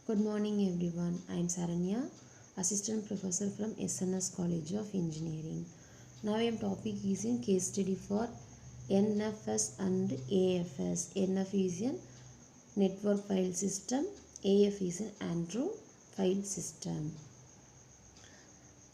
Good morning everyone. I am Saranya, Assistant Professor from SNS College of Engineering. Now I am topic is in case study for NFS and AFS. NF is a network file system, AF is an Android file system.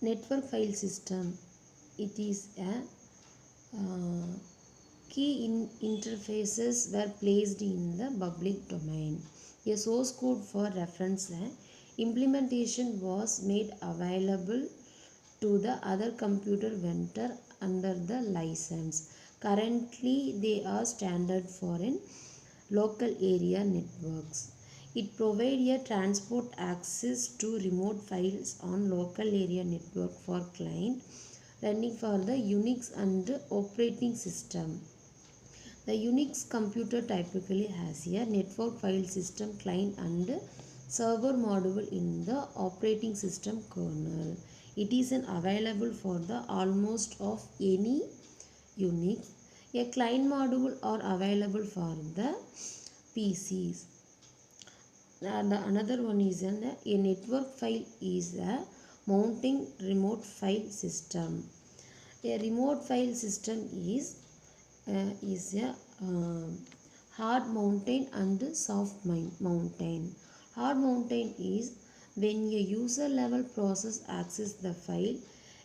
Network file system, it is a key interfaces were placed in the public domain. A source code for reference implementation was made available to the other computer vendor under the license. Currently, they are standard for in local area networks. It provides a transport access to remote files on local area network for client running for the Unix and operating system. The Unix computer typically has a network file system client and server module in the operating system kernel. It is available for the almost of any Unix. A client module are available for the PCs. And another one is a network file is a mounting remote file system. A remote file system is a hard mountain and soft mountain. Hard mountain is when a user level process access the file,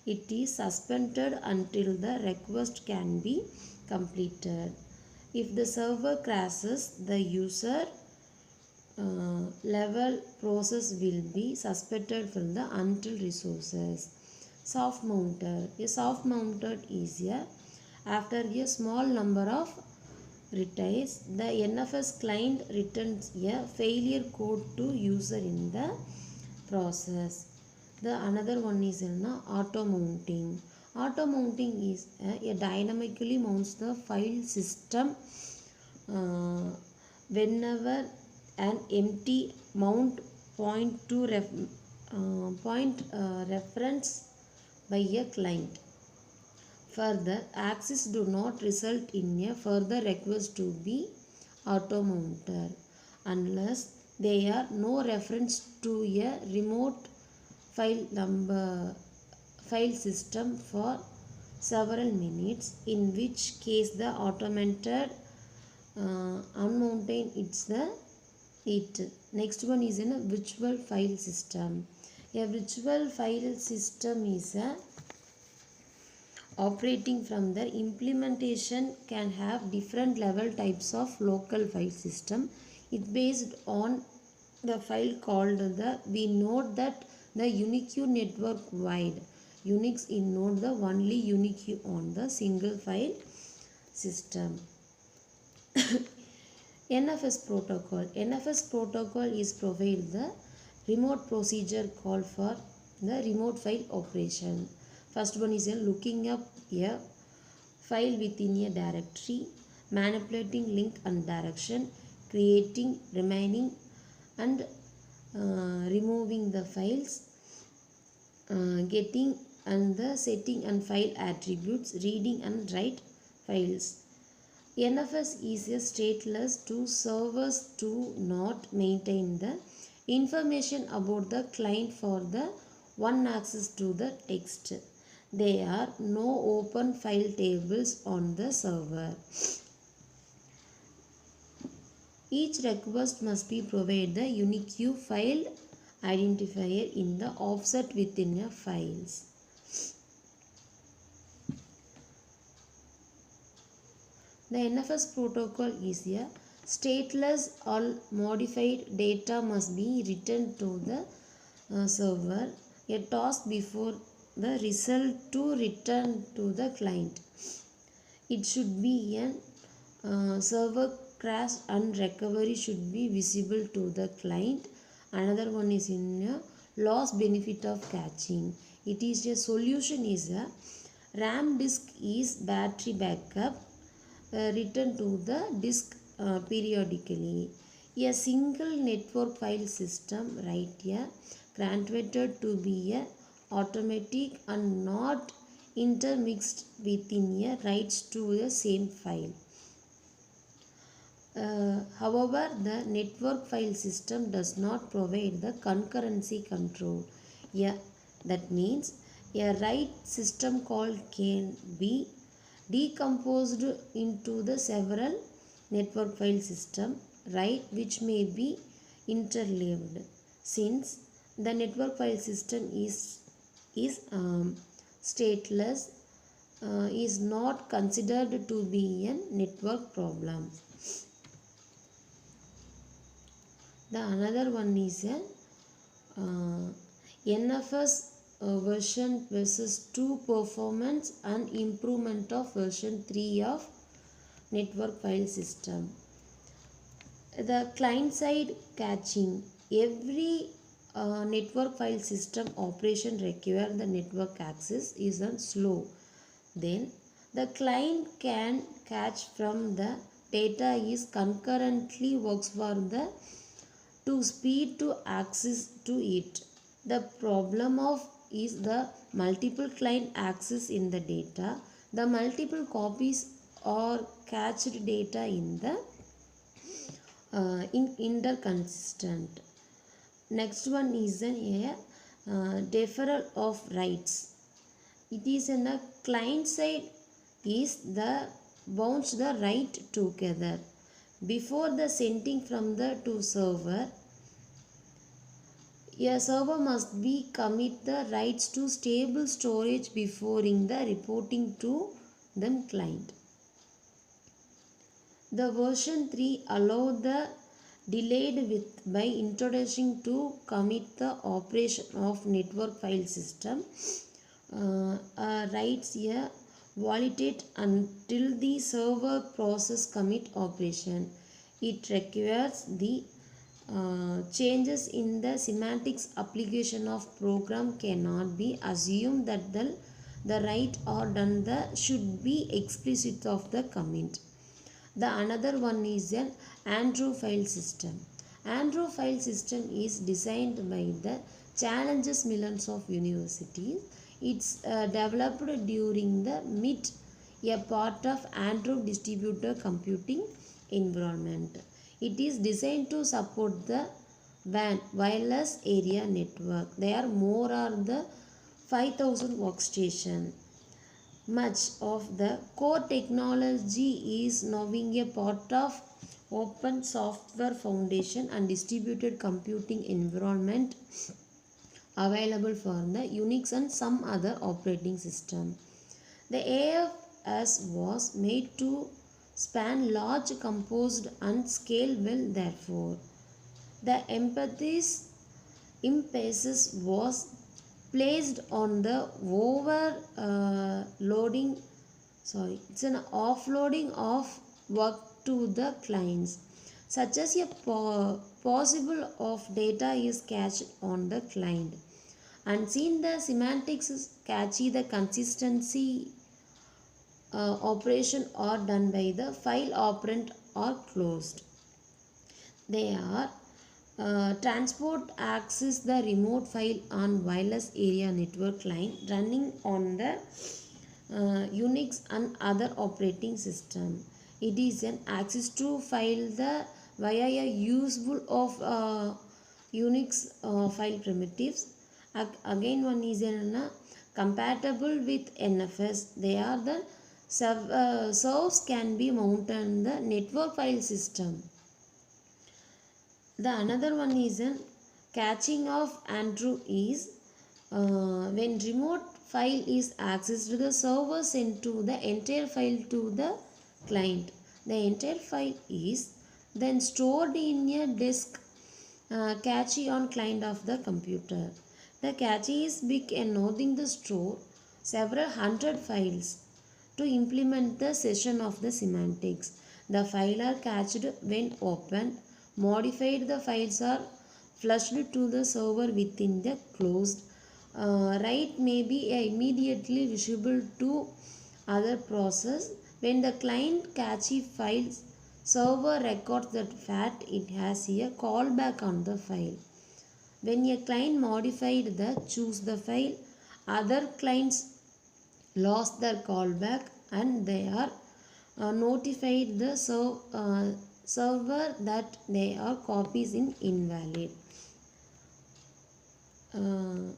it is suspended until the request can be completed. If the server crashes, the user level process will be suspended from the until resources. Soft mounted. A soft mounted is a after a small number of retries, the NFS client returns a failure code to user in the process. The another one is auto mounting. Auto mounting is a dynamically mounts the file system whenever an empty mount point to reference by a client. Further, access do not result in a further request to be auto-mounted unless there are no reference to a remote file system for several minutes, in which case the automated unmounted it. Next one is in a virtual file system. A virtual file system is a operating from the implementation can have different level types of local file system. It based on the file called we note that the Unix network wide. Unix in note the only Unix on the single file system. NFS protocol. NFS protocol is provide the remote procedure call for the remote file operation. First one is looking up a file within a directory, manipulating link and direction, creating, remaining and removing the files, getting and the setting and file attributes, reading and write files. NFS is a stateless to servers to not maintain the information about the client for the one access to the text. There are no open file tables on the server. Each request must be provided the unique file identifier in the offset within a files. The NFS protocol is a stateless. All modified data must be returned to the server. A task before the result to return to the client. It should be a server crash and recovery should be visible to the client. Another one is in a loss benefit of caching. It is a solution is a RAM disk is battery backup return to the disk periodically. A single network file system granted to be a automatic and not intermixed within a writes to the same file. However, the network file system does not provide the concurrency control. Yeah, that means a write system call can be decomposed into the several network file system write which may be interleaved. Since the network file system is stateless, is not considered to be a network problem. The another one is a NFS version versus 2 performance and improvement of version 3 of network file system. The client side caching. Every network file system operation require the network access is slow. Then the client can catch from the data is concurrently works for the to speed to access to it. The problem of is the multiple client access in the data. The multiple copies or cached data in the interconsistent. Next one is a deferral of rights. It is in the client side is the bounce the right together before the sending from the to server. A server must be commit the rights to stable storage before in the reporting to the client. The version 3 allow the delayed with by introducing to commit the operation of network file system writes a validate until the server process commit operation. It requires the changes in the semantics application of program cannot be assumed that the write or done the should be explicit of the commit. The another one is an Andrew file system. Andrew file system is designed by the Challenges Millions of Universities. It's developed during the MIT, a part of Andrew distributed computing environment. It is designed to support the WAN wireless area network. There are more are the 5000 workstation. Much of the core technology is now being a part of open software foundation and distributed computing environment available for the Unix and some other operating system. The AFS was made to span large composed and scale well therefore. The emphasis was placed on the it's an offloading of work to the clients, such as a possible of data is cached on the client. And since the semantics is catchy, the consistency operation are done by the file operand or closed. They are transport access the remote file on wireless area network line running on the Unix and other operating system. It is an access to file the via a useful of Unix file primitives. Again one is compatible with NFS. They are the serves can be mounted on the network file system. The another one is a catching of Andrew is when remote file is accessed, the server sent to the entire file to the client. The entire file is then stored in a disk cache on client of the computer. The cache is big enough in the store several hundred files to implement the session of the semantics. The files are cached when opened. Modified the files are flushed to the server within the closed. Write may be immediately visible to other process. When the client cache files, server records that fact it has a callback on the file. When a client modified the choose the file, other clients lost their callback and they are notified the server that they are copies in invalid. Uh,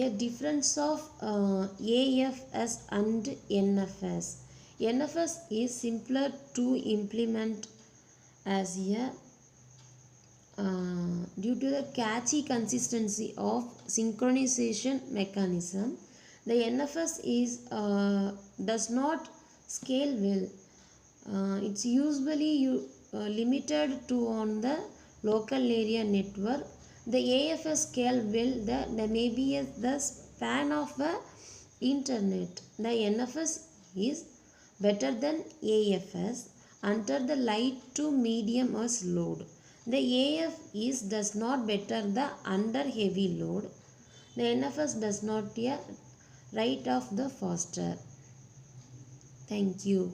a difference of AFS and NFS. NFS is simpler to implement as a due to the catchy consistency of synchronization mechanism. The NFS is does not scale well. It's usually limited to on the local area network. The AFS scale well the maybe the span of the internet. The NFS is better than AFS under the light to medium or load. The AF is does not better the under heavy load. The NFS does not right of the faster. Thank you.